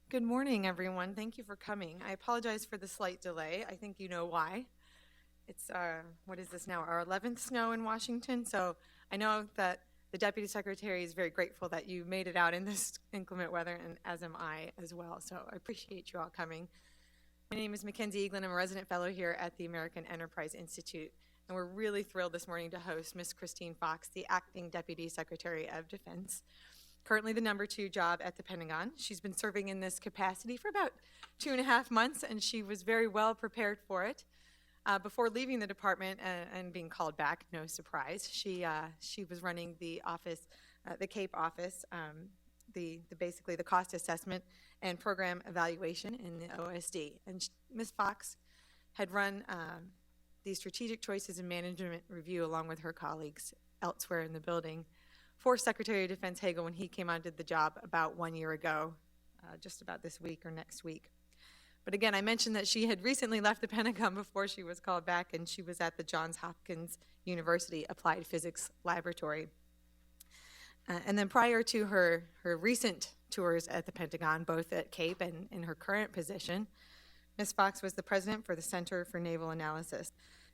Good morning, everyone. Thank you for coming. I apologize for the slight delay. I think you know why. It's, what is this now, our 11th snow in Washington. So I know that the Deputy Secretary is very grateful that you made it out in this inclement weather, and as am I as well. So I appreciate you all coming. My name is Mackenzie Eaglin. I'm a resident fellow here at the American Enterprise Institute. And we're really thrilled this morning to host Ms. Christine Fox, the Acting Deputy Secretary of Defense, currently the #2 job at the Pentagon. She's been serving in this capacity for about 2.5 months, and she was very well prepared for it. Before leaving the department and being called back, no surprise, she was running the office, the CAPE office, basically the cost assessment and program evaluation in the OSD. And Ms. Fox had run the strategic choices and management review along with her colleagues elsewhere in the building for Secretary of Defense Hagel when he came onto the job about 1 year ago, just about this week or next week. But again, I mentioned that she had recently left the Pentagon before she was called back, and she was at the Johns Hopkins University Applied Physics Laboratory. And then prior to her recent tours at the Pentagon, both at CAPE and in her current position, Ms. Fox was the president for the Center for Naval Analysis.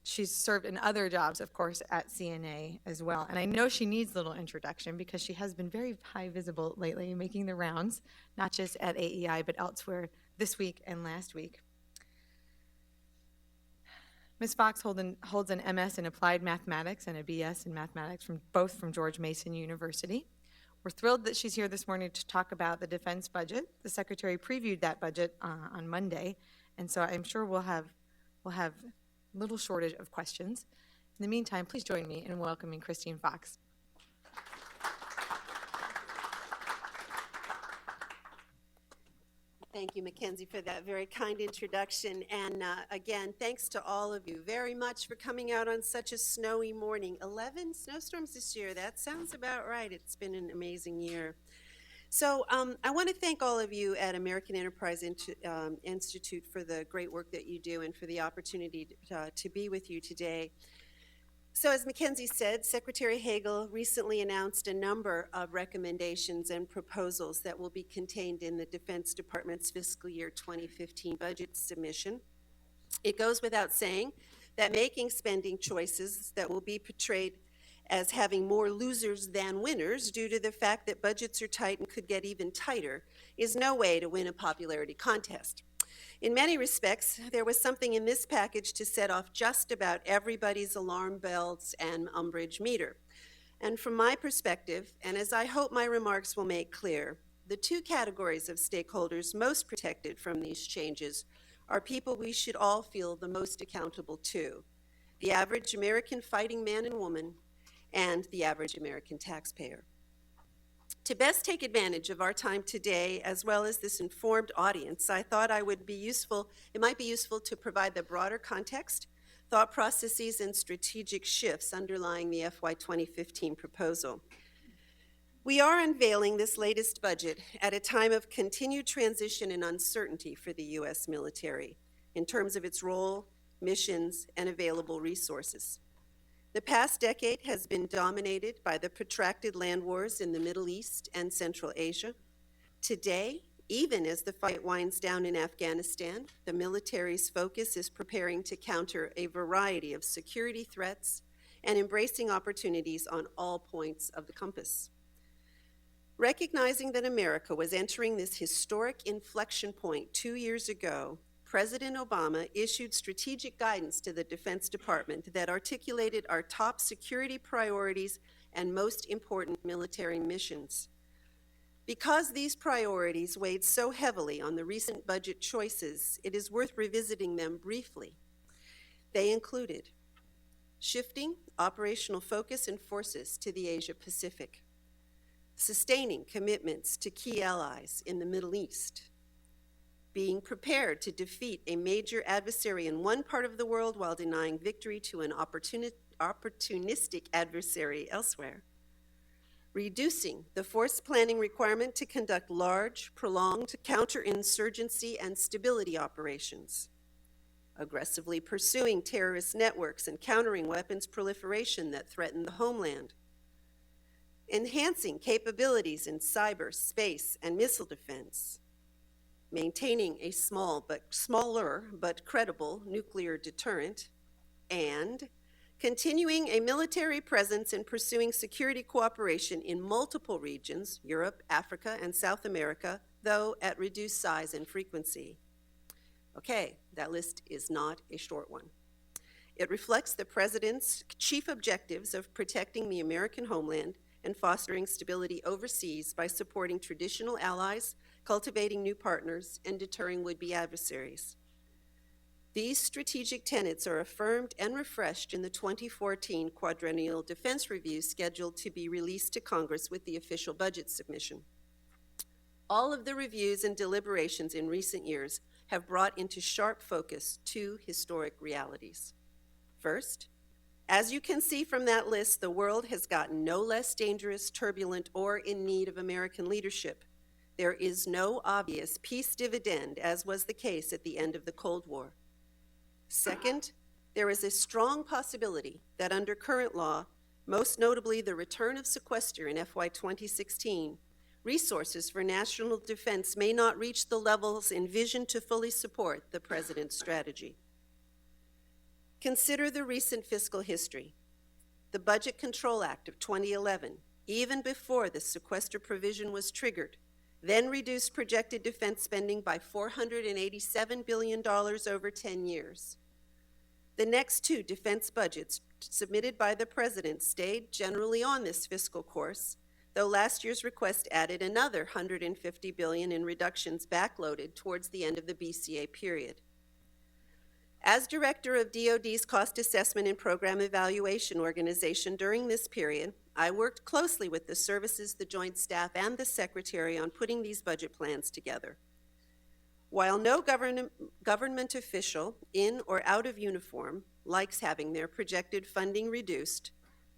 She's served in other jobs, of course, at CNA as well. And I know she needs a little introduction because she has been very high visible lately, making the rounds, not just at AEI, but elsewhere this week and last week. Ms. Fox holds an MS in Applied Mathematics and a BS in Mathematics both from George Mason University. We're thrilled that she's here this morning to talk about the defense budget. The Secretary previewed that budget on Monday, and so I'm sure we'll have little shortage of questions. In the meantime, please join me in welcoming Christine Fox. Thank you, Mackenzie, for that very kind introduction. And again, thanks to all of you very much for coming out on such a snowy morning. 11 snowstorms this year. That sounds about right. It's been an amazing year. So I want to thank all of you at American Enterprise Institute for the great work that you do and for the opportunity to be with you today. So as Mackenzie said, Secretary Hagel recently announced a number of recommendations and proposals that will be contained in the Defense Department's fiscal year 2015 budget submission. It goes without saying that making spending choices that will be portrayed as having more losers than winners due to the fact that budgets are tight and could get even tighter is no way to win a popularity contest. In many respects, there was something in this package to set off just about everybody's alarm bells and umbrage meter. And from my perspective, and as I hope my remarks will make clear, the two categories of stakeholders most protected from these changes are people we should all feel the most accountable to: the average American fighting man and woman and the average American taxpayer. To best take advantage of our time today, as well as this informed audience, I thought it might be useful to provide the broader context, thought processes, and strategic shifts underlying the FY 2015 proposal. We are unveiling this latest budget at a time of continued transition and uncertainty for the U.S. military in terms of its role, missions, and available resources. The past decade has been dominated by the protracted land wars in the Middle East and Central Asia. Today, even as the fight winds down in Afghanistan, the military's focus is preparing to counter a variety of security threats and embracing opportunities on all points of the compass. Recognizing that America was entering this historic inflection point 2 years ago, President Obama issued strategic guidance to the Defense Department that articulated our top security priorities and most important military missions. Because these priorities weighed so heavily on the recent budget choices, it is worth revisiting them briefly. They included shifting operational focus and forces to the Asia Pacific, sustaining commitments to key allies in the Middle East, being prepared to defeat a major adversary in one part of the world while denying victory to an opportunistic adversary elsewhere, reducing the force planning requirement to conduct large, prolonged counterinsurgency and stability operations, aggressively pursuing terrorist networks and countering weapons proliferation that threaten the homeland, enhancing capabilities in cyber, space, and missile defense, maintaining a smaller but credible nuclear deterrent, and continuing a military presence and pursuing security cooperation in multiple regions, Europe, Africa, and South America, though at reduced size and frequency. Okay, that list is not a short one. It reflects the President's chief objectives of protecting the American homeland and fostering stability overseas by supporting traditional allies, cultivating new partners, and deterring would-be adversaries. These strategic tenets are affirmed and refreshed in the 2014 Quadrennial Defense Review scheduled to be released to Congress with the official budget submission. All of the reviews and deliberations in recent years have brought into sharp focus two historic realities. First, as you can see from that list, the world has gotten no less dangerous, turbulent, or in need of American leadership. There is no obvious peace dividend, as was the case at the end of the Cold War. Second, there is a strong possibility that under current law, most notably the return of sequester in FY 2016, resources for national defense may not reach the levels envisioned to fully support the President's strategy. Consider the recent fiscal history. The Budget Control Act of 2011, even before the sequester provision was triggered, then reduced projected defense spending by $487 billion over 10 years. The next two defense budgets submitted by the President stayed generally on this fiscal course, though last year's request added another $150 billion in reductions backloaded towards the end of the BCA period. As director of DoD's Cost Assessment and Program Evaluation Organization during this period, I worked closely with the services, the Joint Staff, and the Secretary on putting these budget plans together. While no government official, in or out of uniform, likes having their projected funding reduced,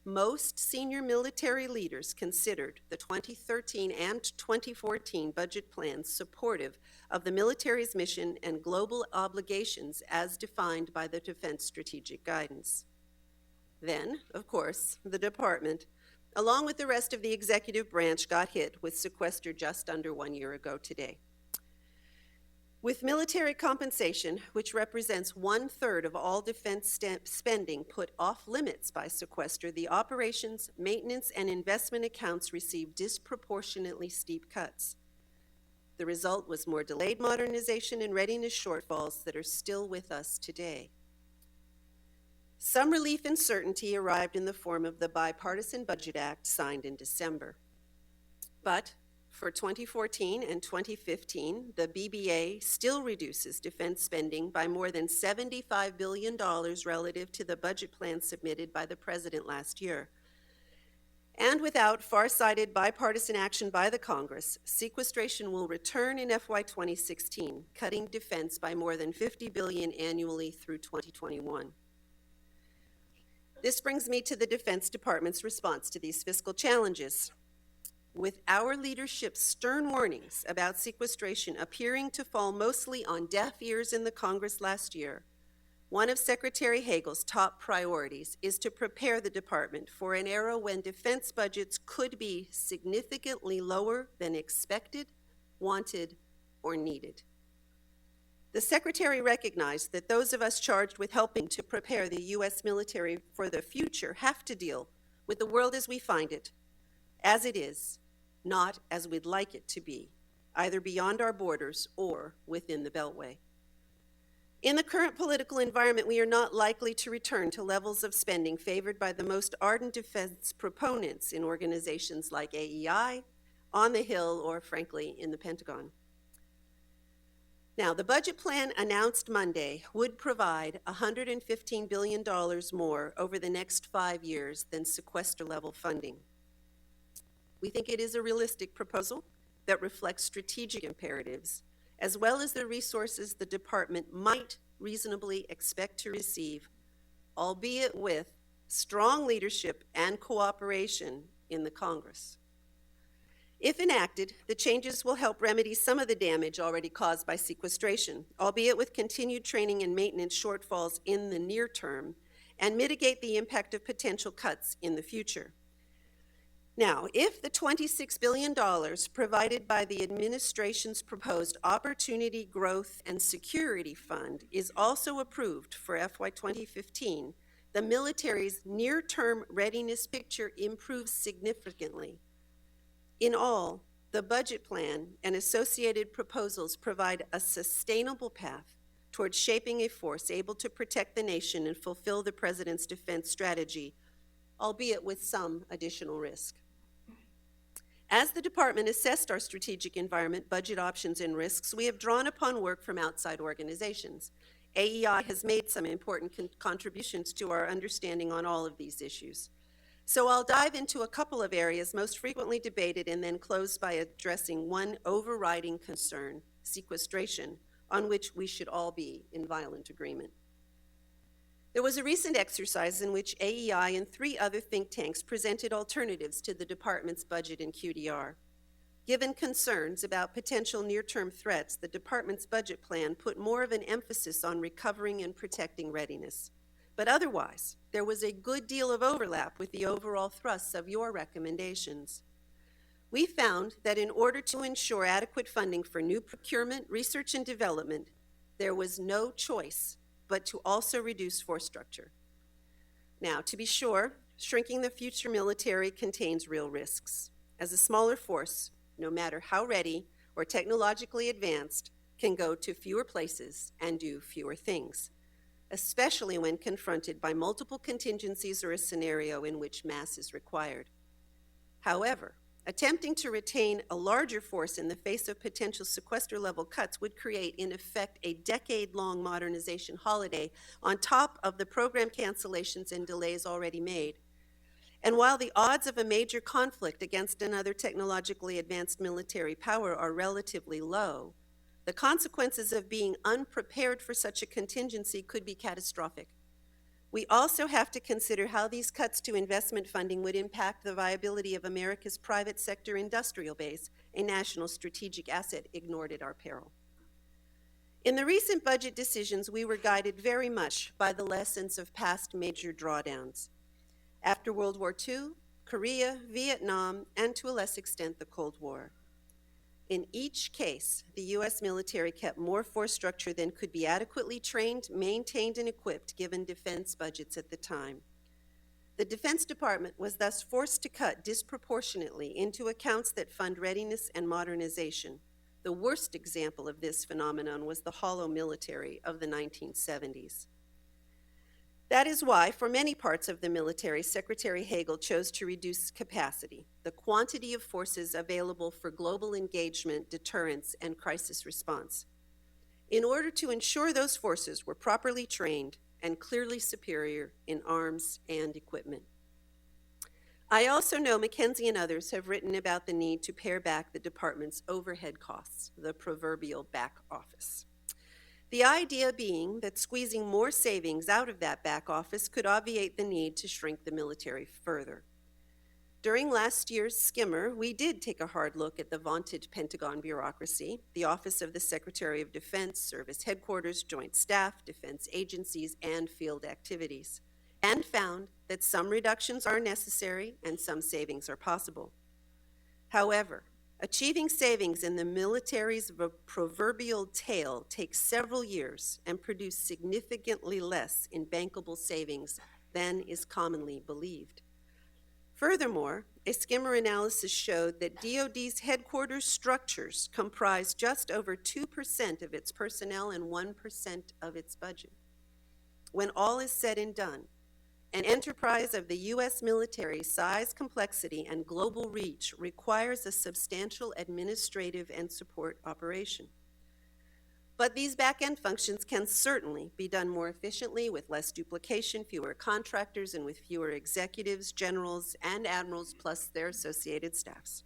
most senior military leaders considered the 2013 and 2014 budget plans supportive of the military's mission and global obligations as defined by the Defense Strategic Guidance. Then, of course, the department, along with the rest of the executive branch, got hit with sequester just under 1 year ago today. With military compensation, which represents 1/3 of all defense spending, put off limits by sequester, the operations, maintenance, and investment accounts received disproportionately steep cuts. The result was more delayed modernization and readiness shortfalls that are still with us today. Some relief and certainty arrived in the form of the Bipartisan Budget Act signed in December. But for 2014 and 2015, the BBA still reduces defense spending by more than $75 billion relative to the budget plan submitted by the President last year. And without far-sighted bipartisan action by the Congress, sequestration will return in FY 2016, cutting defense by more than $50 billion annually through 2021. This brings me to the Defense Department's response to these fiscal challenges. With our leadership's stern warnings about sequestration appearing to fall mostly on deaf ears in the Congress last year, one of Secretary Hagel's top priorities is to prepare the department for an era when defense budgets could be significantly lower than expected, wanted, or needed. The Secretary recognized that those of us charged with helping to prepare the U.S. military for the future have to deal with the world as we find it, as it is, not as we'd like it to be, either beyond our borders or within the Beltway. In the current political environment, we are not likely to return to levels of spending favored by the most ardent defense proponents in organizations like AEI, on the Hill, or frankly, in the Pentagon. Now, the budget plan announced Monday would provide $115 billion more over the next 5 years than sequester-level funding. We think it is a realistic proposal that reflects strategic imperatives, as well as the resources the department might reasonably expect to receive, albeit with strong leadership and cooperation in the Congress. If enacted, the changes will help remedy some of the damage already caused by sequestration, albeit with continued training and maintenance shortfalls in the near term, and mitigate the impact of potential cuts in the future. Now, if the $26 billion provided by the administration's proposed Opportunity, Growth, and Security Fund is also approved for FY 2015, the military's near-term readiness picture improves significantly. In all, the budget plan and associated proposals provide a sustainable path towards shaping a force able to protect the nation and fulfill the President's defense strategy, albeit with some additional risk. As the Department assessed our strategic environment, budget options, and risks, we have drawn upon work from outside organizations. AEI has made some important contributions to our understanding on all of these issues. So I'll dive into a couple of areas most frequently debated and then close by addressing one overriding concern, sequestration, on which we should all be in violent agreement. There was a recent exercise in which AEI and 3 other think tanks presented alternatives to the department's budget and QDR. Given concerns about potential near-term threats, the department's budget plan put more of an emphasis on recovering and protecting readiness. But otherwise, there was a good deal of overlap with the overall thrusts of your recommendations. We found that in order to ensure adequate funding for new procurement, research, and development, there was no choice but to also reduce force structure. Now, to be sure, shrinking the future military contains real risks, as a smaller force, no matter how ready or technologically advanced, can go to fewer places and do fewer things, especially when confronted by multiple contingencies or a scenario in which mass is required. However, attempting to retain a larger force in the face of potential sequester-level cuts would create, in effect, a decade-long modernization holiday on top of the program cancellations and delays already made. And while the odds of a major conflict against another technologically advanced military power are relatively low, the consequences of being unprepared for such a contingency could be catastrophic. We also have to consider how these cuts to investment funding would impact the viability of America's private sector industrial base, a national strategic asset ignored at our peril. In the recent budget decisions, we were guided very much by the lessons of past major drawdowns. After World War II, Korea, Vietnam, and to a less extent the Cold War. In each case, the U.S. military kept more force structure than could be adequately trained, maintained, and equipped given defense budgets at the time. The Defense Department was thus forced to cut disproportionately into accounts that fund readiness and modernization. The worst example of this phenomenon was the hollow military of the 1970s. That is why, for many parts of the military, Secretary Hagel chose to reduce capacity, the quantity of forces available for global engagement, deterrence, and crisis response, in order to ensure those forces were properly trained and clearly superior in arms and equipment. I also know McKinsey and others have written about the need to pare back the department's overhead costs, the proverbial back office. The idea being that squeezing more savings out of that back office could obviate the need to shrink the military further. During last year's skimmer, we did take a hard look at the vaunted Pentagon bureaucracy, the Office of the Secretary of Defense, Service Headquarters, Joint Staff, defense agencies, and field activities, and found that some reductions are necessary and some savings are possible. However, achieving savings in the military's proverbial tail takes several years and produces significantly less in bankable savings than is commonly believed. Furthermore, a skimmer analysis showed that DoD's headquarters structures comprise just over 2% of its personnel and 1% of its budget. When all is said and done, an enterprise of the U.S. military's size, complexity, and global reach requires a substantial administrative and support operation. But these back-end functions can certainly be done more efficiently with less duplication, fewer contractors, and with fewer executives, generals, and admirals, plus their associated staffs.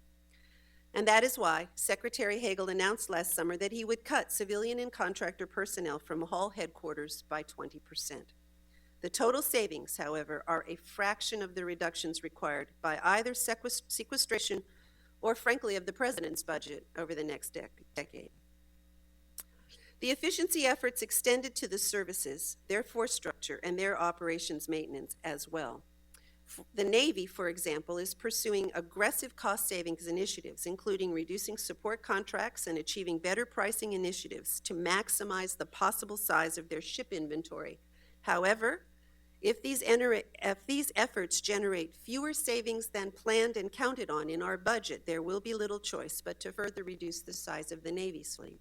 And that is why Secretary Hagel announced last summer that he would cut civilian and contractor personnel from Hall headquarters by 20%. The total savings, however, are a fraction of the reductions required by either sequestration or, frankly, of the President's budget over the next decade. The efficiency efforts extended to the services, their force structure, and their operations maintenance as well. The Navy, for example, is pursuing aggressive cost savings initiatives, including reducing support contracts and achieving better pricing initiatives to maximize the possible size of their ship inventory. However, if these efforts generate fewer savings than planned and counted on in our budget, there will be little choice but to further reduce the size of the Navy's fleet.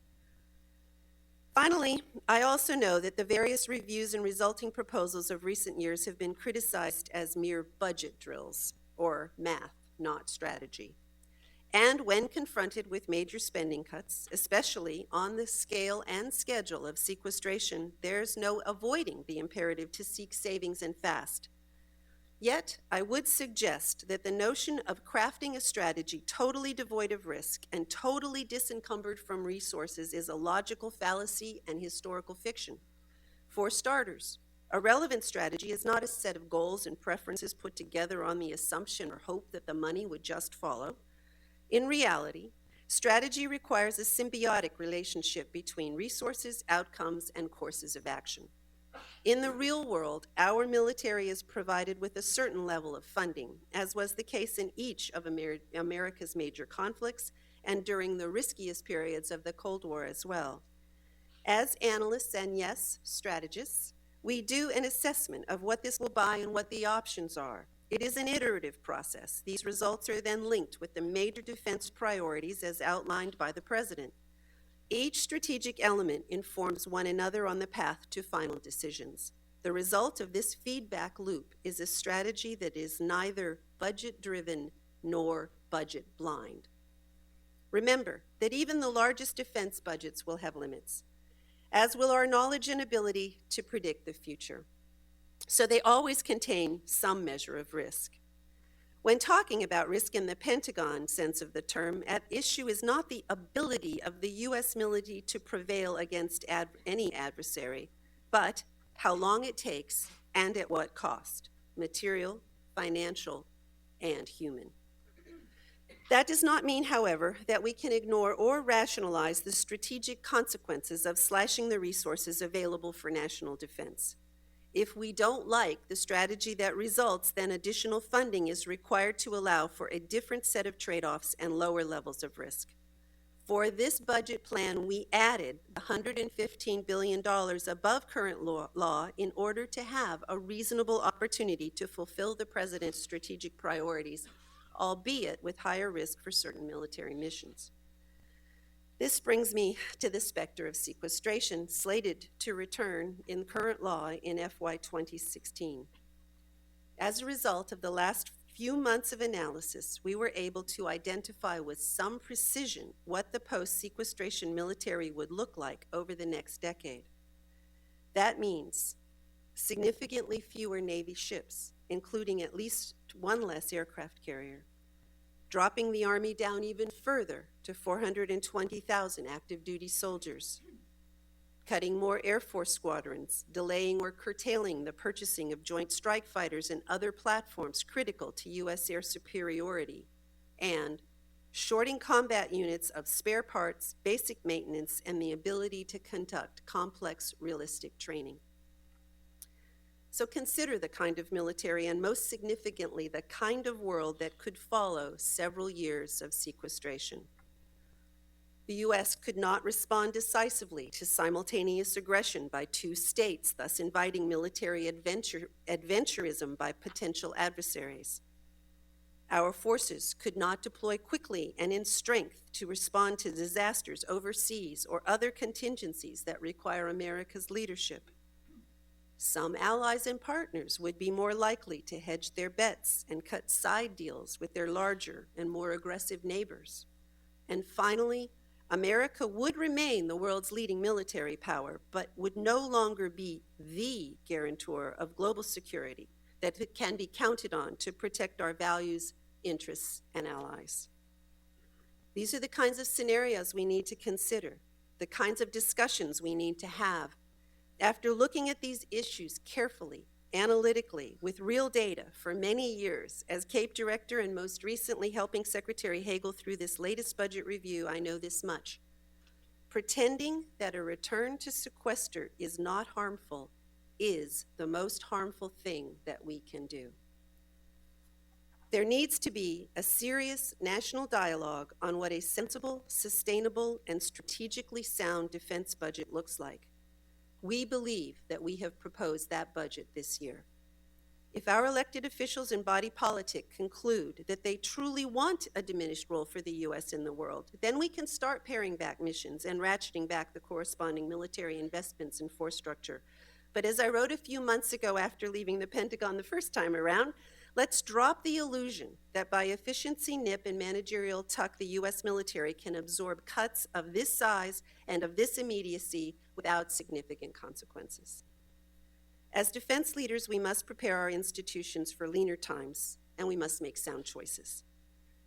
Finally, I also know that the various reviews and resulting proposals of recent years have been criticized as mere budget drills, or math, not strategy. And when confronted with major spending cuts, especially on the scale and schedule of sequestration, there's no avoiding the imperative to seek savings and fast. Yet, I would suggest that the notion of crafting a strategy totally devoid of risk and totally disencumbered from resources is a logical fallacy and historical fiction. For starters, a relevant strategy is not a set of goals and preferences put together on the assumption or hope that the money would just follow. In reality, strategy requires a symbiotic relationship between resources, outcomes, and courses of action. In the real world, our military is provided with a certain level of funding, as was the case in each of America's major conflicts and during the riskiest periods of the Cold War as well. As analysts and, yes, strategists, we do an assessment of what this will buy and what the options are. It is an iterative process. These results are then linked with the major defense priorities as outlined by the President. Each strategic element informs one another on the path to final decisions. The result of this feedback loop is a strategy that is neither budget-driven nor budget-blind. Remember that even the largest defense budgets will have limits, as will our knowledge and ability to predict the future. So they always contain some measure of risk. When talking about risk in the Pentagon sense of the term, at issue is not the ability of the U.S. military to prevail against any adversary, but how long it takes and at what cost, material, financial, and human. That does not mean, however, that we can ignore or rationalize the strategic consequences of slashing the resources available for national defense. If we don't like the strategy that results, then additional funding is required to allow for a different set of trade-offs and lower levels of risk. For this budget plan, we added $115 billion above current law in order to have a reasonable opportunity to fulfill the President's strategic priorities, albeit with higher risk for certain military missions. This brings me to the specter of sequestration, slated to return in current law in FY 2016. As a result of the last few months of analysis, we were able to identify with some precision what the post-sequestration military would look like over the next decade. That means significantly fewer Navy ships, including at least one less aircraft carrier, dropping the Army down even further to 420,000 active duty soldiers, cutting more Air Force squadrons, delaying or curtailing the purchasing of joint strike fighters and other platforms critical to U.S. air superiority, and shorting combat units of spare parts, basic maintenance, and the ability to conduct complex, realistic training. So consider the kind of military and, most significantly, the kind of world that could follow several years of sequestration. The U.S. could not respond decisively to simultaneous aggression by two states, thus inviting military adventurism by potential adversaries. Our forces could not deploy quickly and in strength to respond to disasters overseas or other contingencies that require America's leadership. Some allies and partners would be more likely to hedge their bets and cut side deals with their larger and more aggressive neighbors. And finally, America would remain the world's leading military power, but would no longer be the guarantor of global security that can be counted on to protect our values, interests, and allies. These are the kinds of scenarios we need to consider, the kinds of discussions we need to have. After looking at these issues carefully, analytically, with real data for many years, as CAPE Director and most recently helping Secretary Hagel through this latest budget review, I know this much. Pretending that a return to sequester is not harmful is the most harmful thing that we can do. There needs to be a serious national dialogue on what a sensible, sustainable, and strategically sound defense budget looks like. We believe that we have proposed that budget this year. If our elected officials and body politic conclude that they truly want a diminished role for the U.S. in the world, then we can start paring back missions and ratcheting back the corresponding military investments and force structure. But as I wrote a few months ago after leaving the Pentagon the first time around, let's drop the illusion that by efficiency nip and managerial tuck, the U.S. military can absorb cuts of this size and of this immediacy without significant consequences. As defense leaders, we must prepare our institutions for leaner times, and we must make sound choices.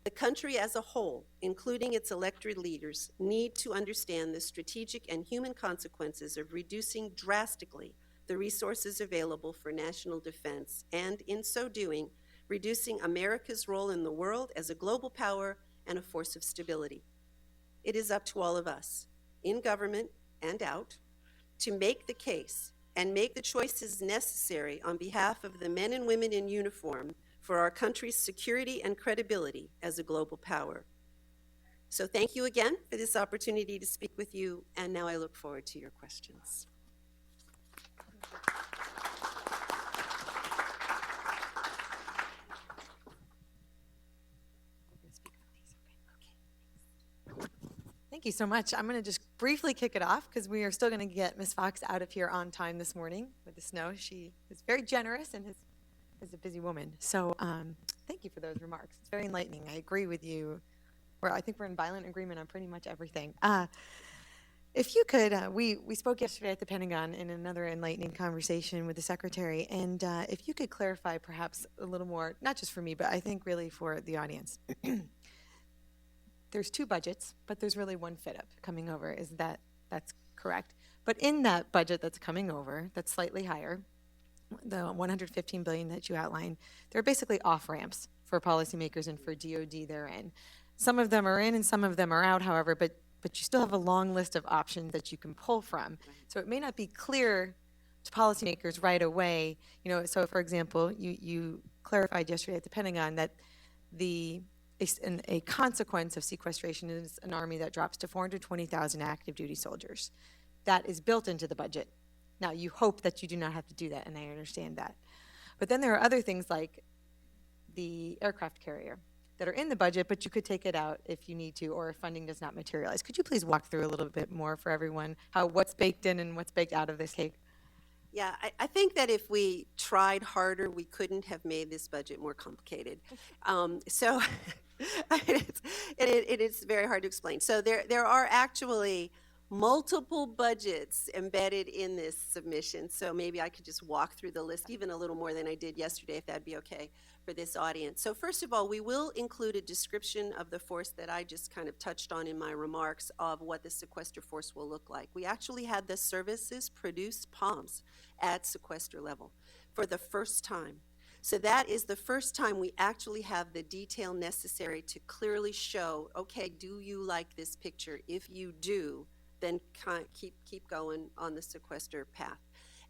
The country as a whole, including its elected leaders, need to understand the strategic and human consequences of reducing drastically the resources available for national defense, and in so doing, reducing America's role in the world as a global power and a force of stability. It is up to all of us, in government and out, to make the case and make the choices necessary on behalf of the men and women in uniform for our country's security and credibility as a global power. So thank you again for this opportunity to speak with you, and now I look forward to your questions. Thank you so much. I'm going to just briefly kick it off because we are still going to get Ms. Fox out of here on time this morning with the snow. She is very generous and is a busy woman. So thank you for those remarks. It's very enlightening. I agree with you. I think we're in violent agreement on pretty much everything. If you could, we spoke yesterday at the Pentagon in another enlightening conversation with the Secretary, and if you could clarify perhaps a little more, not just for me, but I think really for the audience. There's two budgets, but there's really one fit-up coming over. That's correct? But in that budget that's coming over, that's slightly higher, the $115 billion that you outlined, there are basically off-ramps for policymakers and for DOD therein. Some of them are in and some of them are out, however, but you still have a long list of options that you can pull from. So it may not be clear to policymakers right away. So for example, you clarified yesterday at the Pentagon that a consequence of sequestration is an army that drops to 420,000 active duty soldiers. That is built into the budget. Now, you hope that you do not have to do that, and I understand that. But then there are other things like the aircraft carrier that are in the budget, but you could take it out if you need to, or if funding does not materialize. Could you please walk through a little bit more for everyone what's baked in and what's baked out of this cake? Yeah, I think that if we tried harder, we couldn't have made this budget more complicated. So it is very hard to explain. So there are actually multiple budgets embedded in this submission. So maybe I could just walk through the list even a little more than I did yesterday, if that'd be okay for this audience. So first of all, we will include a description of the force that I just kind of touched on in my remarks of what the sequester force will look like. We actually had the services produce POMs at sequester level for the first time. So that is the first time we actually have the detail necessary to clearly show, okay, do you like this picture? If you do, then keep going on the sequester path.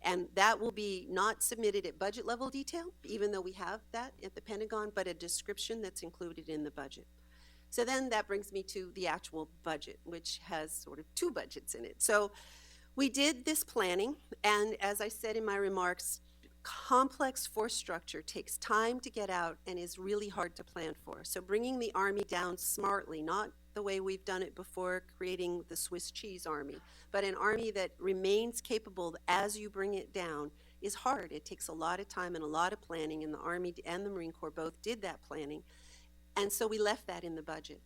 And that will be not submitted at budget level detail, even though we have that at the Pentagon, but a description that's included in the budget. So then that brings me to the actual budget, which has sort of two budgets in it. So we did this planning, and as I said in my remarks, complex force structure takes time to get out and is really hard to plan for. So bringing the Army down smartly, not the way we've done it before, creating the Swiss cheese army, but an army that remains capable as you bring it down is hard. It takes a lot of time and a lot of planning, and the Army and the Marine Corps both did that planning. And so we left that in the budget.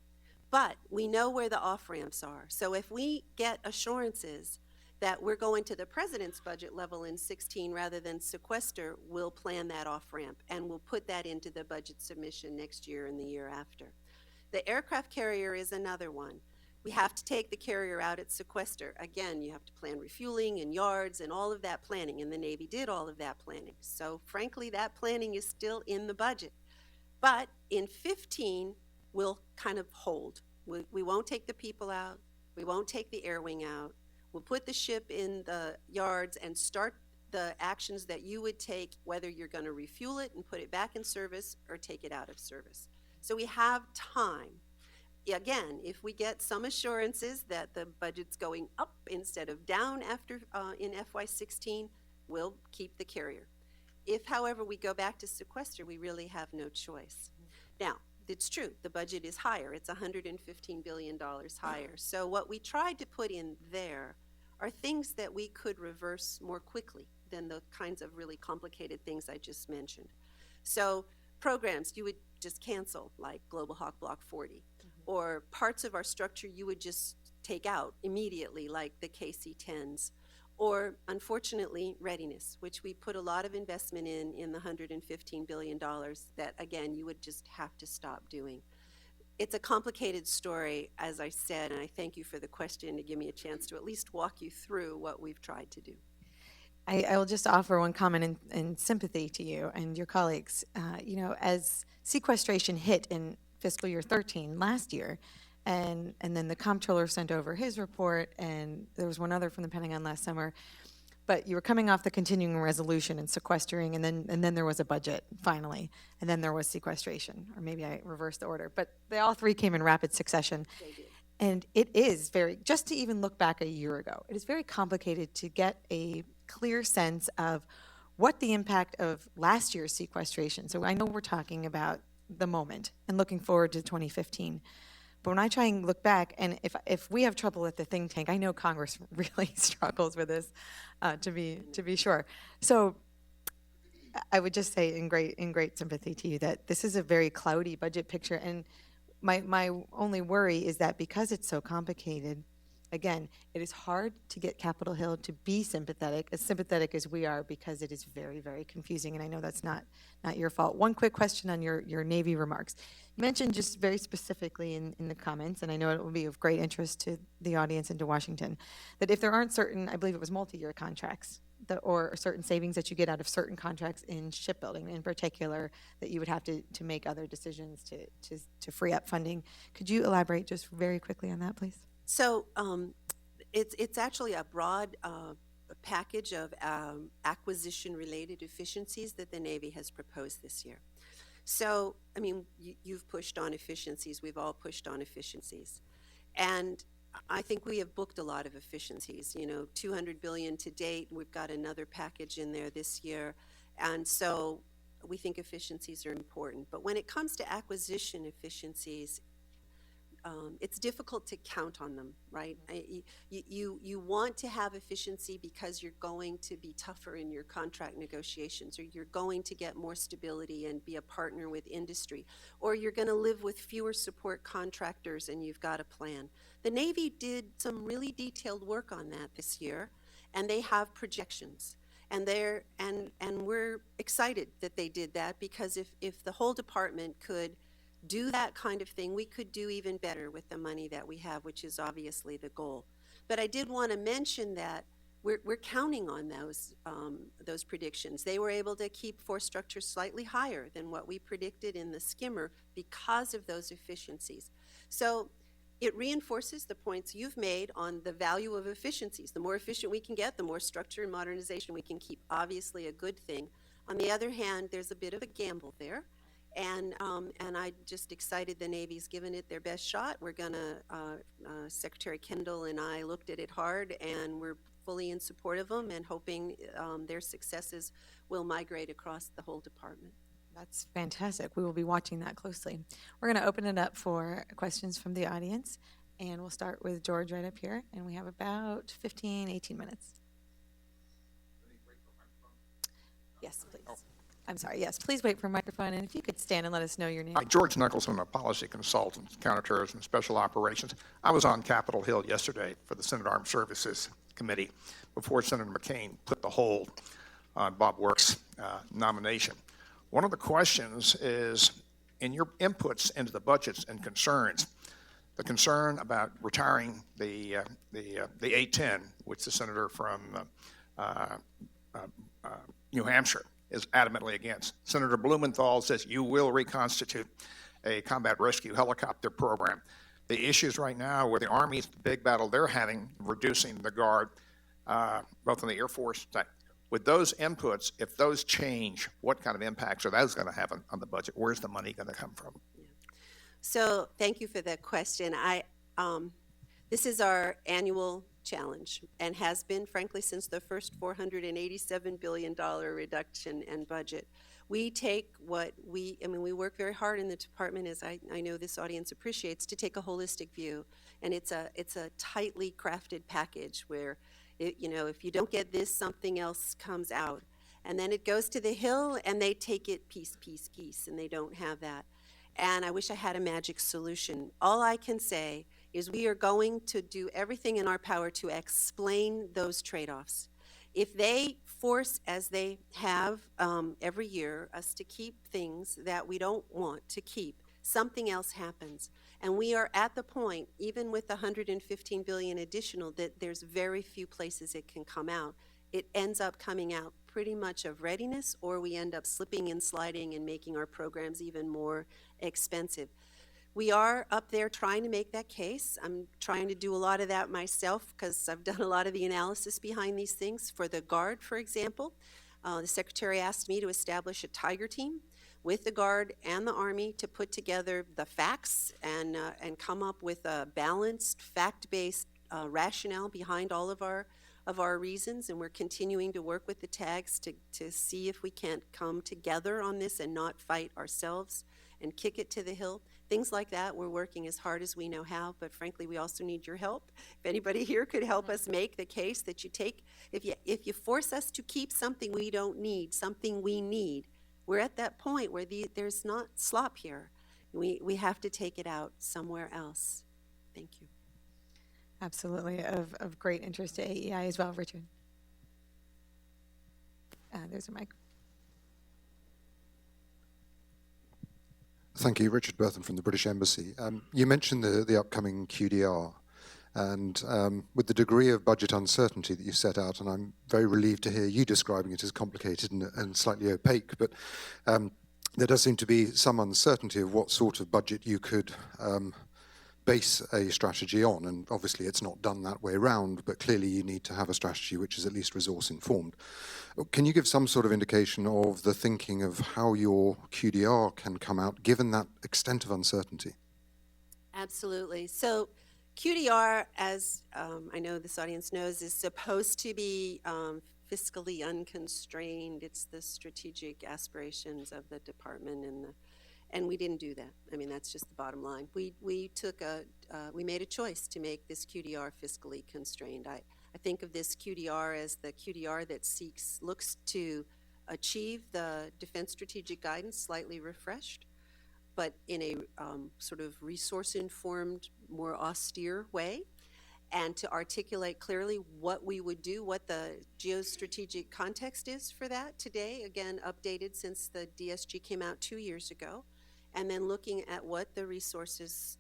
But we know where the off-ramps are. So if we get assurances that we're going to the president's budget level in 16 rather than sequester, we'll plan that off-ramp, and we'll put that into the budget submission next year and the year after. The aircraft carrier is another one. We have to take the carrier out at sequester. Again, you have to plan refueling and yards and all of that planning, and the Navy did all of that planning. So frankly, that planning is still in the budget. But in 15, we'll kind of hold. We won't take the people out. We won't take the air wing out. We'll put the ship in the yards and start the actions that you would take, whether you're going to refuel it and put it back in service or take it out of service. So we have time. Again, if we get some assurances that the budget's going up instead of down after in FY16, we'll keep the carrier. If, however, we go back to sequester, we really have no choice. Now, it's true, the budget is higher. It's $115 billion higher. So what we tried to put in there are things that we could reverse more quickly than the kinds of really complicated things I just mentioned. So programs you would just cancel, like Global Hawk Block 40, or parts of our structure you would just take out immediately, like the KC-10s, or unfortunately readiness, which we put a lot of investment in the $115 billion that, again, you would just have to stop doing. It's a complicated story, as I said, and I thank you for the question to give me a chance to at least walk you through what we've tried to do. I will just offer one comment in sympathy to you and your colleagues. As sequestration hit in fiscal year 13 last year, and then the comptroller sent over his report, and there was one other from the Pentagon last summer, but you were coming off the continuing resolution and sequestering, and then there was a budget finally, and then there was sequestration, or maybe I reversed the order, but they all three came in rapid succession. They did. And it is just to even look back a year ago, it is very complicated to get a clear sense of what the impact of last year's sequestration. So I know we're talking about the moment and looking forward to 2015. But when I try and look back, and if we have trouble at the think tank, I know Congress really struggles with this, to be sure. So I would just say in great sympathy to you that this is a very cloudy budget picture, and my only worry is that because it's so complicated, again, it is hard to get Capitol Hill to be sympathetic as we are, because it is very, very confusing, and I know that's not your fault. One quick question on your Navy remarks. You mentioned just very specifically in the comments, and I know it will be of great interest to the audience and to Washington, that if there aren't certain, I believe it was multi-year contracts, or certain savings that you get out of certain contracts in shipbuilding in particular, that you would have to make other decisions to free up funding. Could you elaborate just very quickly on that, please? So it's actually a broad package of acquisition-related efficiencies that the Navy has proposed this year. So, I mean, you've pushed on efficiencies. We've all pushed on efficiencies. And I think we have booked a lot of efficiencies, $200 billion to date. We've got another package in there this year. And so we think efficiencies are important. But when it comes to acquisition efficiencies, it's difficult to count on them, right? You want to have efficiency because you're going to be tougher in your contract negotiations, or you're going to get more stability and be a partner with industry, or you're going to live with fewer support contractors and you've got a plan. The Navy did some really detailed work on that this year, and they have projections. And we're excited that they did that, because if the whole department could do that kind of thing, we could do even better with the money that we have, which is obviously the goal. But I did want to mention that we're counting on those predictions. They were able to keep force structure slightly higher than what we predicted in the skimmer because of those efficiencies. So it reinforces the points you've made on the value of efficiencies. The more efficient we can get, the more structure and modernization we can keep. Obviously a good thing. On the other hand, there's a bit of a gamble there. And I'm just excited the Navy's given it their best shot. We're gonna, Secretary Kendall and I looked at it hard, and we're fully in support of them and hoping their successes will migrate across the whole department. That's fantastic. We will be watching that closely. We're going to open it up for questions from the audience, and we'll start with George right up here, and we have about 18 minutes. Yes, please. Oh. I'm sorry, yes, please wait for a microphone, and if you could stand and let us know your name. Hi, George Nicholson, a policy consultant, counterterrorism, special operations. I was on Capitol Hill yesterday for the Senate Armed Services Committee before Senator McCain put the hold on Bob Work's nomination. One of the questions is, in your inputs into the budgets and concerns, the concern about retiring the A-10, which the senator from New Hampshire is adamantly against. Senator Blumenthal says you will reconstitute a combat rescue helicopter program. The issues right now with the Army's big battle they're having, reducing the Guard, both in the Air Force, With those inputs, if those change, what kind of impacts are those going to have on the budget? Where's the money going to come from? So thank you for that question. This is our annual challenge and has been, frankly, since the first $487 billion reduction in budget. We take we work very hard in the department, as I know this audience appreciates, to take a holistic view. And it's a tightly crafted package where, if you don't get this, something else comes out. And then it goes to the Hill and they take it piece, and they don't have that. And I wish I had a magic solution. All I can say is we are going to do everything in our power to explain those trade-offs. If they force, as they have every year, us to keep things that we don't want to keep, something else happens. And we are at the point, even with the $115 billion additional, that there's very few places it can come out. It ends up coming out pretty much of readiness, or we end up slipping and sliding and making our programs even more expensive. We are up there trying to make that case. I'm trying to do a lot of that myself because I've done a lot of the analysis behind these things. For the Guard, for example, the Secretary asked me to establish a Tiger team with the Guard and the Army to put together the facts and come up with a balanced, fact-based rationale behind all of our reasons. And we're continuing to work with the tags to see if we can't come together on this and not fight ourselves and kick it to the Hill. Things like that, we're working as hard as we know how, but frankly, we also need your help. If anybody here could help us make the case that you take, if you force us to keep something we don't need, something we need, we're at that point where there's not slop here. We have to take it out somewhere else. Thank you. Absolutely, of great interest to AEI as well, Richard. There's a mic. Thank you, Richard Bertham from the British Embassy. You mentioned the upcoming QDR, and with the degree of budget uncertainty that you set out, and I'm very relieved to hear you describing it as complicated and slightly opaque, but there does seem to be some uncertainty of what sort of budget you could base a strategy on, and obviously it's not done that way round, but clearly you need to have a strategy which is at least resource informed. Can you give some sort of indication of the thinking of how your QDR can come out given that extent of uncertainty? Absolutely. So QDR, as I know this audience knows, is supposed to be fiscally unconstrained. It's the strategic aspirations of the department and we didn't do that. I mean, that's just the bottom line. We made a choice to make this QDR fiscally constrained. I think of this QDR as the QDR that looks to achieve the Defense Strategic Guidance slightly refreshed, but in a sort of resource-informed, more austere way, and to articulate clearly what we would do, what the geostrategic context is for that today, again, updated since the DSG came out 2 years ago. And then looking at what the resources,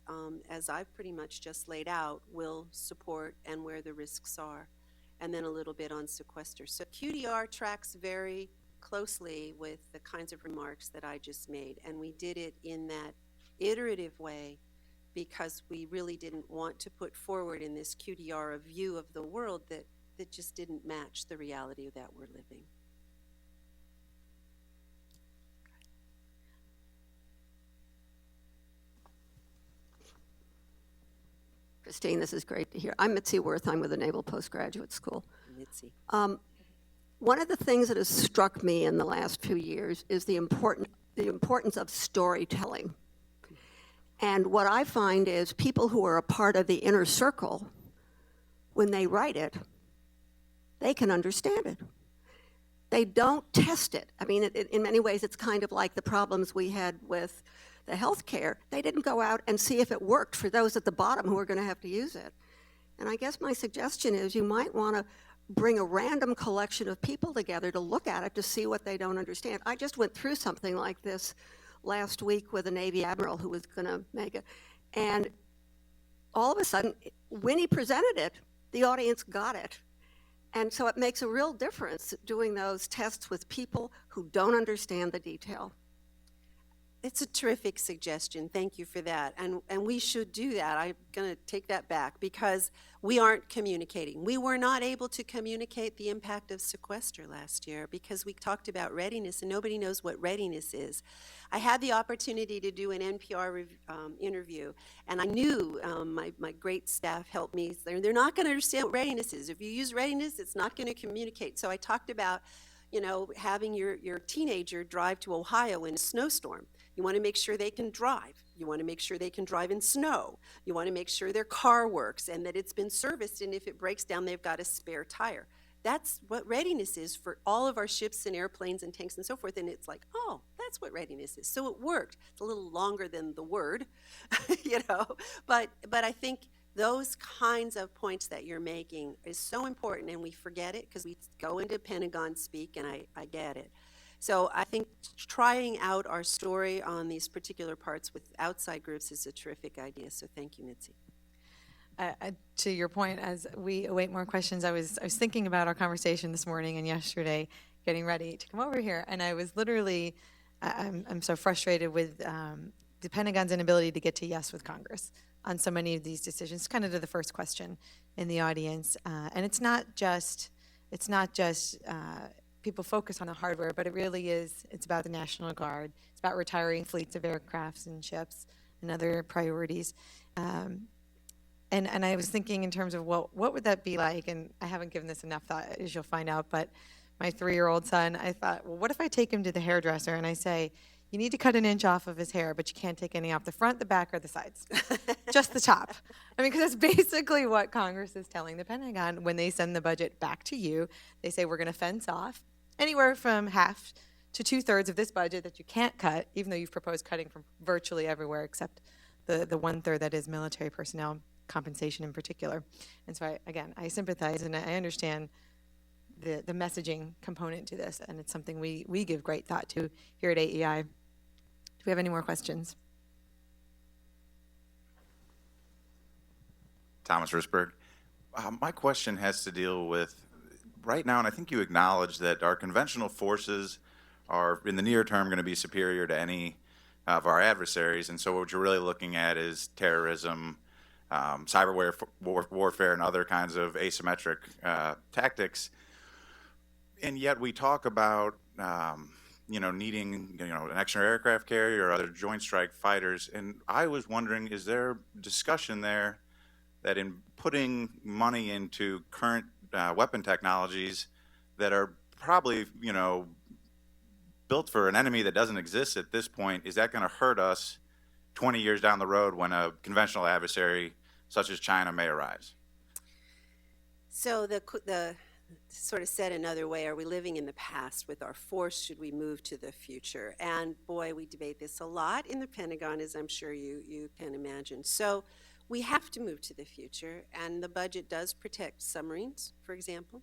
as I've pretty much just laid out, will support and where the risks are, and then a little bit on sequester. So QDR tracks very closely with the kinds of remarks that I just made, and we did it in that iterative way because we really didn't want to put forward in this QDR a view of the world that just didn't match the reality that we're living. Christine, this is great to hear. I'm Mitzi Worth. I'm with the Naval Postgraduate School. Mitzi. One of the things that has struck me in the last few years is the importance of storytelling. And what I find is people who are a part of the inner circle, when they write it, they can understand it. They don't test it. I mean, in many ways, it's kind of like the problems we had with the healthcare. They didn't go out and see if it worked for those at the bottom who are going to have to use it. And I guess my suggestion is you might want to bring a random collection of people together to look at it to see what they don't understand. I just went through something like this last week with a Navy admiral who was going to make it. And all of a sudden, when he presented it, the audience got it. And so it makes a real difference doing those tests with people who don't understand the detail. It's a terrific suggestion. Thank you for that. And we should do that. I'm going to take that back because we aren't communicating. We were not able to communicate the impact of sequester last year because we talked about readiness and nobody knows what readiness is. I had the opportunity to do an NPR interview, and I knew my great staff helped me. They're not going to understand what readiness is. If you use readiness, it's not going to communicate. So I talked about, having your teenager drive to Ohio in a snowstorm. You want to make sure they can drive. You want to make sure they can drive in snow. You want to make sure their car works and that it's been serviced, and if it breaks down, they've got a spare tire. That's what readiness is for all of our ships and airplanes and tanks and so forth. And it's like, oh, that's what readiness is. So it worked. It's a little longer than the word, but I think those kinds of points that you're making is so important, and we forget it because we go into Pentagon speak, and I get it. So I think trying out our story on these particular parts with outside groups is a terrific idea. So thank you, Mitzi. To your point, as we await more questions, I was thinking about our conversation this morning and yesterday, getting ready to come over here, and I was literally, I'm so frustrated with the Pentagon's inability to get to yes with Congress on so many of these decisions. Kind of to the first question in the audience, and it's not just people focus on the hardware, but it really is. It's about the National Guard. It's about retiring fleets of aircrafts and ships and other priorities. And I was thinking in terms of, well, what would that be like? And I haven't given this enough thought, as you'll find out, but my 3-year-old son, I thought, well, what if I take him to the hairdresser and I say, you need to cut an inch off of his hair, but you can't take any off the front, the back, or the sides. Just the top. I mean, because that's basically what Congress is telling the Pentagon when they send the budget back to you. They say, we're going to fence off anywhere from half to 2/3 of this budget that you can't cut, even though you've proposed cutting from virtually everywhere except the 1/3 that is military personnel compensation in particular. And so, I sympathize and I understand the messaging component to this, and it's something we give great thought to here at AEI. Do we have any more questions? Thomas Risberg. My question has to deal with right now, and I think you acknowledge that our conventional forces are, in the near term, going to be superior to any of our adversaries, and so what you're really looking at is terrorism, cyber warfare, and other kinds of asymmetric tactics. And yet we talk about needing an extra aircraft carrier or other joint strike fighters. And I was wondering, is there discussion there that in putting money into current weapon technologies that are probably built for an enemy that doesn't exist at this point, is that going to hurt us 20 years down the road when a conventional adversary such as China may arise? So the sort of said another way, are we living in the past with our force? Should we move to the future? And boy, we debate this a lot in the Pentagon, as I'm sure you can imagine. So we have to move to the future, and the budget does protect submarines, for example.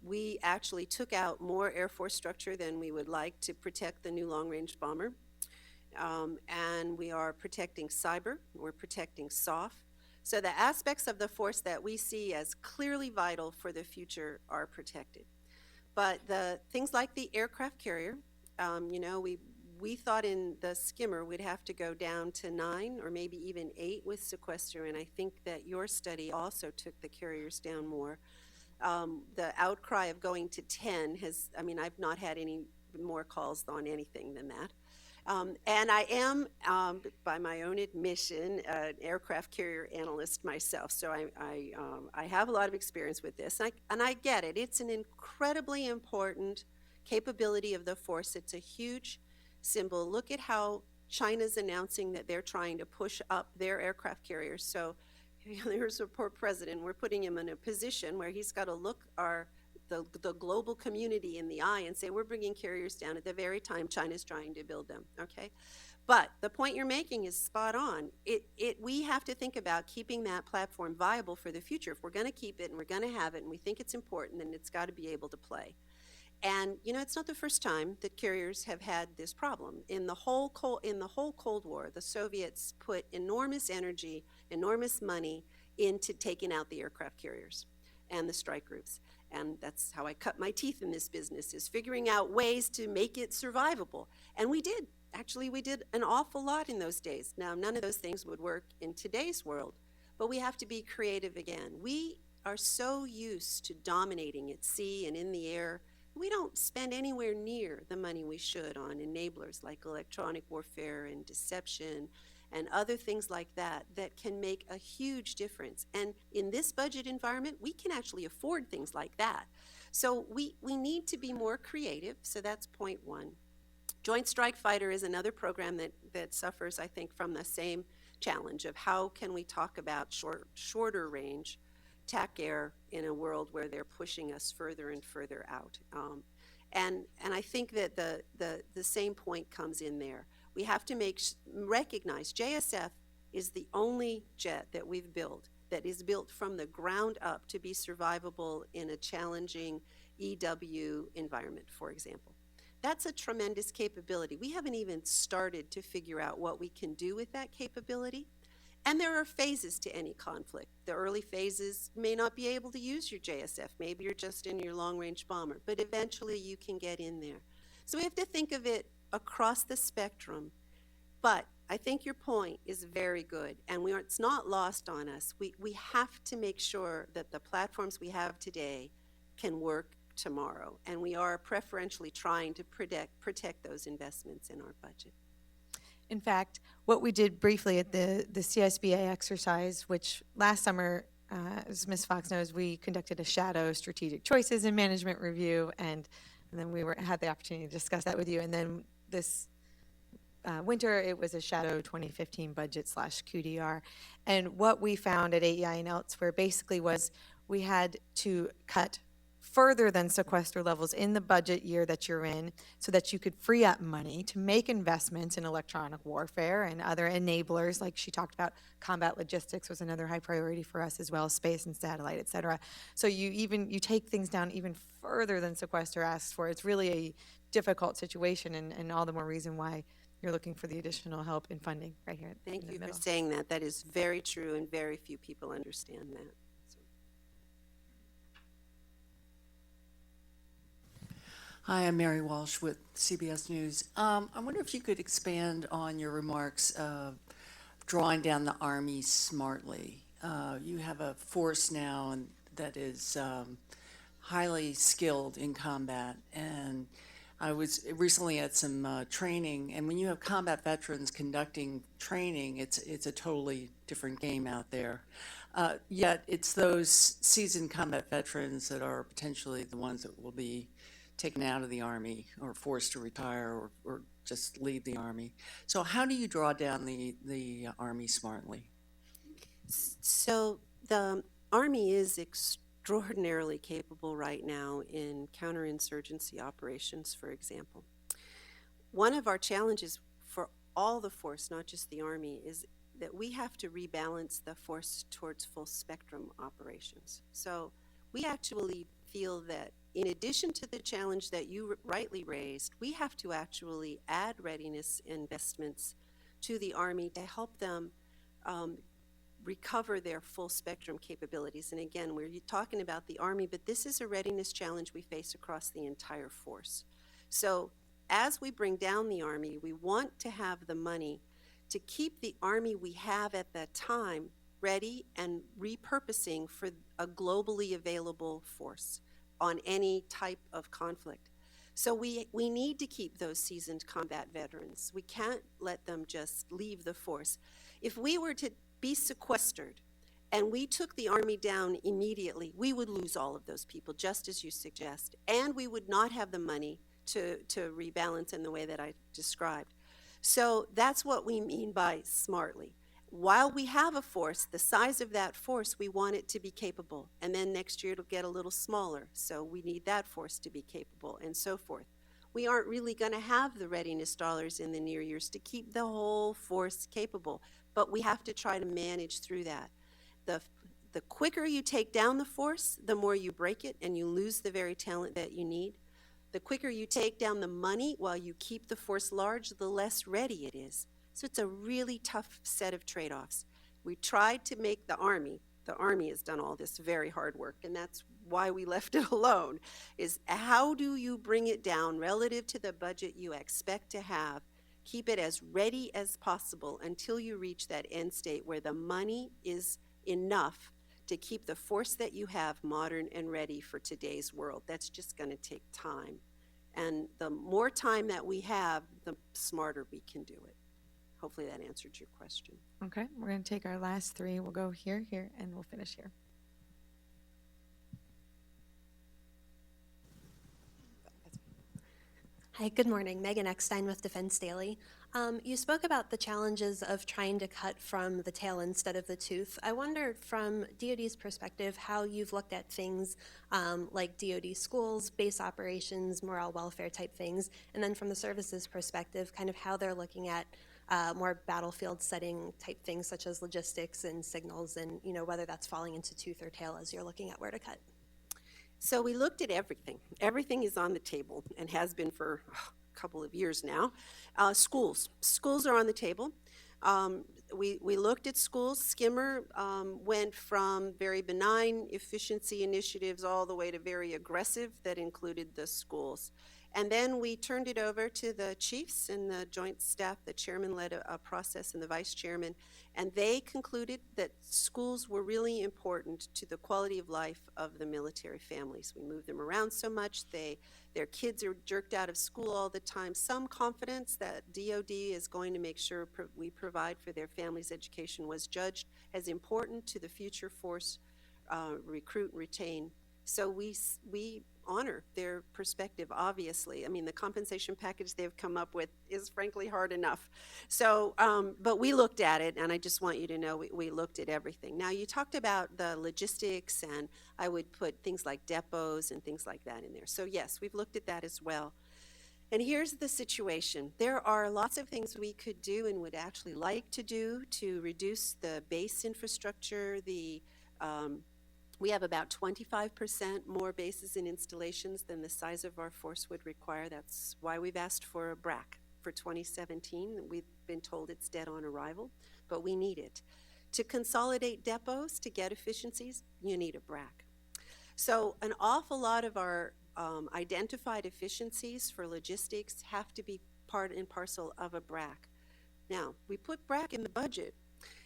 We actually took out more Air Force structure than we would like to protect the new long-range bomber. And we are protecting cyber, we're protecting SOF. So the aspects of the force that we see as clearly vital for the future are protected. But the things like the aircraft carrier, we thought in the skimmer we'd have to go down to 9 or maybe even 8 with sequester, and I think that your study also took the carriers down more. The outcry of going to 10 I've not had any more calls on anything than that. And I am, by my own admission, an aircraft carrier analyst myself, so I have a lot of experience with this, and I get it. It's an incredibly important capability of the force. It's a huge symbol. Look at how China's announcing that they're trying to push up their aircraft carriers. So there's a poor president. We're putting him in a position where he's got to look the global community in the eye and say, we're bringing carriers down at the very time China's trying to build them, okay? But the point you're making is spot on. We have to think about keeping that platform viable for the future. If we're going to keep it and we're going to have it and we think it's important, then it's got to be able to play. And, it's not the first time that carriers have had this problem. In the whole Cold War, the Soviets put enormous energy, enormous money into taking out the aircraft carriers and the strike groups. And that's how I cut my teeth in this business, is figuring out ways to make it survivable. And we did. Actually, we did an awful lot in those days. Now, none of those things would work in today's world, but we have to be creative again. We are so used to dominating at sea and in the air. We don't spend anywhere near the money we should on enablers like electronic warfare and deception and other things like that that can make a huge difference. And in this budget environment, we can actually afford things like that. So we need to be more creative. So that's point one. Joint Strike Fighter is another program that suffers, I think, from the same challenge of how can we talk about shorter range TAC air in a world where they're pushing us further and further out. And I think that the same point comes in there. We have to recognize JSF is the only jet that we've built that is built from the ground up to be survivable in a challenging EW environment, for example. That's a tremendous capability. We haven't even started to figure out what we can do with that capability. And there are phases to any conflict. The early phases may not be able to use your JSF. Maybe you're just in your long-range bomber, but eventually you can get in there. So we have to think of it across the spectrum. But I think your point is very good, and it's not lost on us. We have to make sure that the platforms we have today can work tomorrow, and we are preferentially trying to protect those investments in our budget. In fact, what we did briefly at the CSBA exercise, which last summer, as Ms. Fox knows, we conducted a shadow strategic choices and management review, and then we had the opportunity to discuss that with you. And then this winter, it was a shadow 2015 budget / QDR. And what we found at AEI and elsewhere basically was we had to cut further than sequester levels in the budget year that you're in so that you could free up money to make investments in electronic warfare and other enablers, like she talked about. Combat logistics was another high priority for us, as well as space and satellite, et cetera. So you take things down even further than sequester asks for. It's really a difficult situation, and all the more reason why you're looking for the additional help in funding right here. Thank you for saying that. That is very true, and very few people understand that. Hi, I'm Mary Walsh with CBS News. I wonder if you could expand on your remarks of drawing down the Army smartly. You have a force now that is highly skilled in combat, and I was recently at some training, and when you have combat veterans conducting training, it's a totally different game out there. Yet it's those seasoned combat veterans that are potentially the ones that will be taken out of the Army or forced to retire or just leave the Army. So how do you draw down the Army smartly? So the Army is extraordinarily capable right now in counterinsurgency operations, for example. One of our challenges for all the force, not just the Army, is that we have to rebalance the force towards full spectrum operations. So we actually feel that in addition to the challenge that you rightly raised, we have to actually add readiness investments to the Army to help them recover their full spectrum capabilities. And again, we're talking about the Army, but this is a readiness challenge we face across the entire force. So as we bring down the Army, we want to have the money to keep the Army we have at that time ready and repurposing for a globally available force on any type of conflict. So we need to keep those seasoned combat veterans. We can't let them just leave the force. If we were to be sequestered and we took the Army down immediately, we would lose all of those people, just as you suggest, and we would not have the money to rebalance in the way that I described. So that's what we mean by smartly. While we have a force, the size of that force, we want it to be capable. And then next year it'll get a little smaller. So we need that force to be capable and so forth. We aren't really going to have the readiness dollars in the near years to keep the whole force capable. But we have to try to manage through that. The quicker you take down the force, the more you break it and you lose the very talent that you need. The quicker you take down the money while you keep the force large, the less ready it is. So it's a really tough set of trade-offs. We tried to make the Army has done all this very hard work, and that's why we left it alone, is how do you bring it down relative to the budget you expect to have Keep it as ready as possible until you reach that end state where the money is enough to keep the force that you have modern and ready for today's world. That's just going to take time. And the more time that we have, the smarter we can do it. Hopefully that answered your question. Okay, we're going to take our last three. We'll go here, here, and we'll finish here. Hi, good morning. Megan Eckstein with Defense Daily. You spoke about the challenges of trying to cut from the tail instead of the tooth. I wonder, from DoD's perspective, how you've looked at things like DoD schools, base operations, morale welfare type things, and then from the services perspective, kind of how they're looking at more battlefield setting type things such as logistics and signals, and whether that's falling into tooth or tail as you're looking at where to cut. So we looked at everything. Everything is on the table and has been for a couple of years now. Schools are on the table. We looked at schools. Skimmer went from very benign efficiency initiatives all the way to very aggressive that included the schools. And then we turned it over to the chiefs and the joint staff. The chairman led a process, and the vice chairman, and they concluded that schools were really important to the quality of life of the military families. We move them around so much. Their kids are jerked out of school all the time. Some confidence that DoD is going to make sure we provide for their families' education was judged as important to the future force recruit and retain. So we honor their perspective, obviously. I mean, the compensation package they've come up with is frankly hard enough. So, but we looked at it, and I just want you to know we looked at everything. Now, you talked about the logistics, and I would put things like depots and things like that in there. So yes, we've looked at that as well. And here's the situation. There are lots of things we could do and would actually like to do to reduce the base infrastructure, we have about 25% more bases and installations than the size of our force would require. That's why we've asked for a BRAC for 2017. We've been told it's dead on arrival, but we need it. To consolidate depots to get efficiencies, you need a BRAC. So an awful lot of our identified efficiencies for logistics have to be part and parcel of a BRAC. Now, we put BRAC in the budget.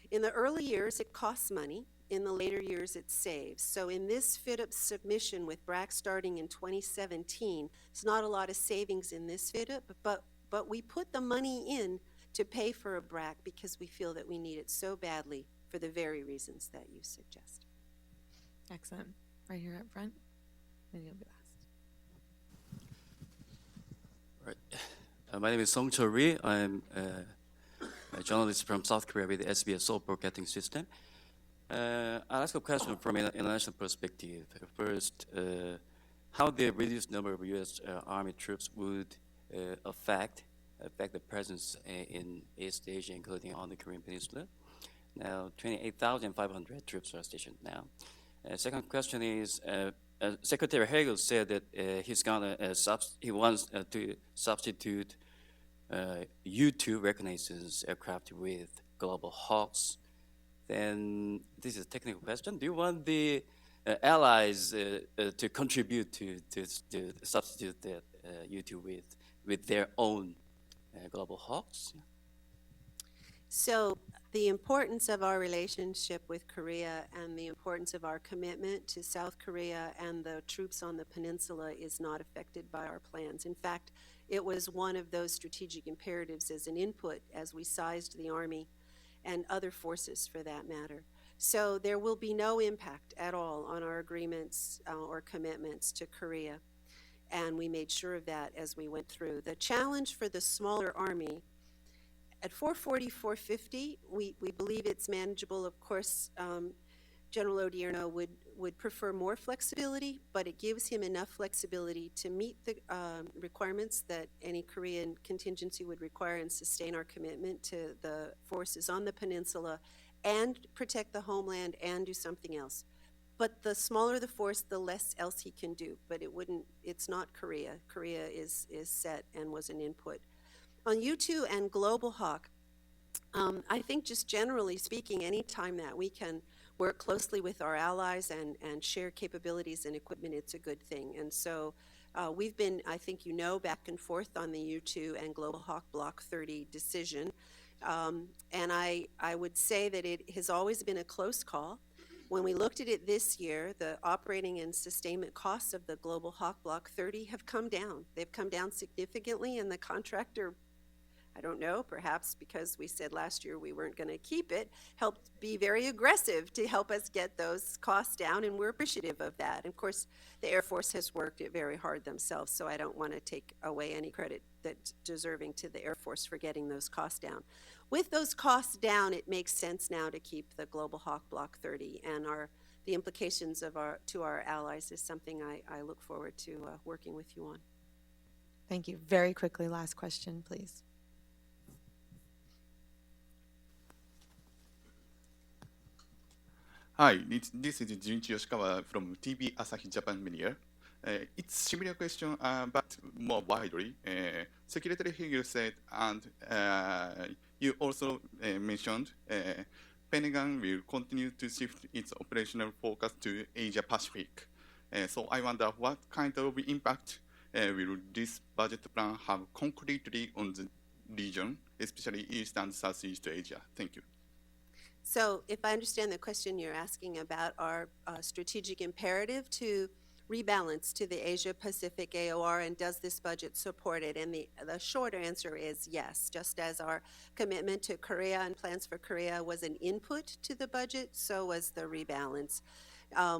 In the early years, it costs money. In the later years, it saves. So in this FIT-UP submission with BRAC starting in 2017, it's not a lot of savings in this FIT-UP, but we put the money in to pay for a BRAC because we feel that we need it so badly for the very reasons that you suggest. Excellent. Right here up front, and you'll be last. Right. My name is Song Chul-ri. I'm a journalist from South Korea with the SBS Soul Broadcasting System. I'll ask a question from an international perspective. First, how the reduced number of U.S. Army troops would affect the presence in East Asia, including on the Korean Peninsula. Now, 28,500 troops are stationed now. Second question is, Secretary Hagel said that he wants to substitute U-2 reconnaissance aircraft with Global Hawks. Then this is a technical question. Do you want the allies to contribute to substitute that U-2 with their own Global Hawks? So the importance of our relationship with Korea and the importance of our commitment to South Korea and the troops on the peninsula is not affected by our plans. In fact, it was one of those strategic imperatives as an input as we sized the Army and other forces for that matter. So there will be no impact at all on our agreements or commitments to Korea. And we made sure of that as we went through. The challenge for the smaller Army, at 440, 450, we believe it's manageable. Of course, General Odierno would prefer more flexibility, but it gives him enough flexibility to meet the requirements that any Korean contingency would require and sustain our commitment to the forces on the peninsula and protect the homeland and do something else. But the smaller the force, the less else he can do. But it's not Korea. Korea is set and was an input. On U-2 and Global Hawk, I think just generally speaking, any time that we can work closely with our allies and share capabilities and equipment, it's a good thing. And so we've been, I think you know, back and forth on the U2 and Global Hawk Block 30 decision. And I would say that it has always been a close call. When we looked at it this year, the operating and sustainment costs of the Global Hawk Block 30 have come down. They've come down significantly, and the contractor, I don't know, perhaps because we said last year we weren't going to keep it, helped be very aggressive to help us get those costs down, and we're appreciative of that. And of course, the Air Force has worked it very hard themselves, so I don't want to take away any credit that's deserving to the Air Force for getting those costs down. With those costs down, it makes sense now to keep the Global Hawk Block 30, and the implications to our allies is something I look forward to working with you on. Thank you. Very quickly, last question, please. Hi, this is Junichi Yoshikawa from TV Asahi Japan Media. It's similar question, but more widely. Secretary Higgle said, and you also mentioned, Pentagon will continue to shift its operational focus to Asia Pacific. So I wonder what kind of impact will this budget plan have concretely on the region, especially East and Southeast Asia? Thank you. So if I understand the question, you're asking about our strategic imperative to rebalance to the Asia-Pacific AOR, and does this budget support it? And the short answer is yes. Just as our commitment to Korea and plans for Korea was an input to the budget, so was the rebalance.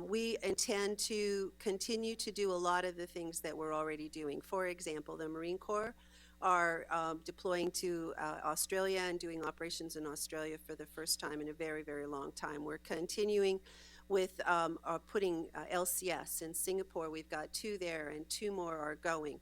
We intend to continue to do a lot of the things that we're already doing. For example, the Marine Corps are deploying to Australia and doing operations in Australia for the first time in a very, very long time. We're continuing with putting LCS in Singapore. We've got 2 there and 2 more are going.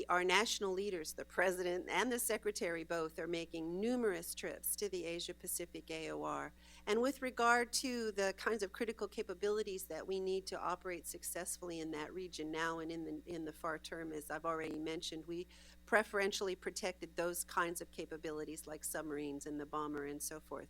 Our national leaders, the President and the Secretary both, are making numerous trips to the Asia-Pacific AOR. And with regard to the kinds of critical capabilities that we need to operate successfully in that region now and in the far term, as I've already mentioned, we preferentially protected those kinds of capabilities like submarines and the bomber and so forth.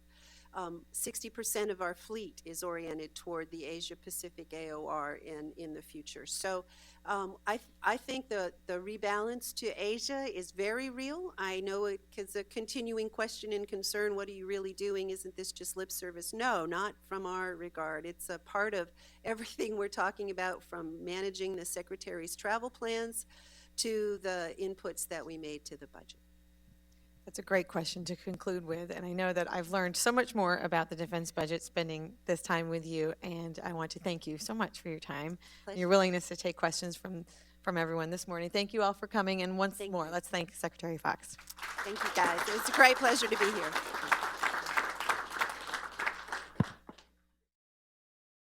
60% of our fleet is oriented toward the Asia-Pacific AOR in the future. So I think the rebalance to Asia is very real. I know it's a continuing question and concern. What are you really doing? Isn't this just lip service? No, not from our regard. It's a part of everything we're talking about, from managing the Secretary's travel plans to the inputs that we made to the budget. That's a great question to conclude with, and I know that I've learned so much more about the defense budget spending this time with you, and I want to thank you so much for your time and your willingness to take questions from everyone this morning. Thank you all for coming, and once more, let's thank Secretary Fox. Thank you, guys. It was a great pleasure to be here.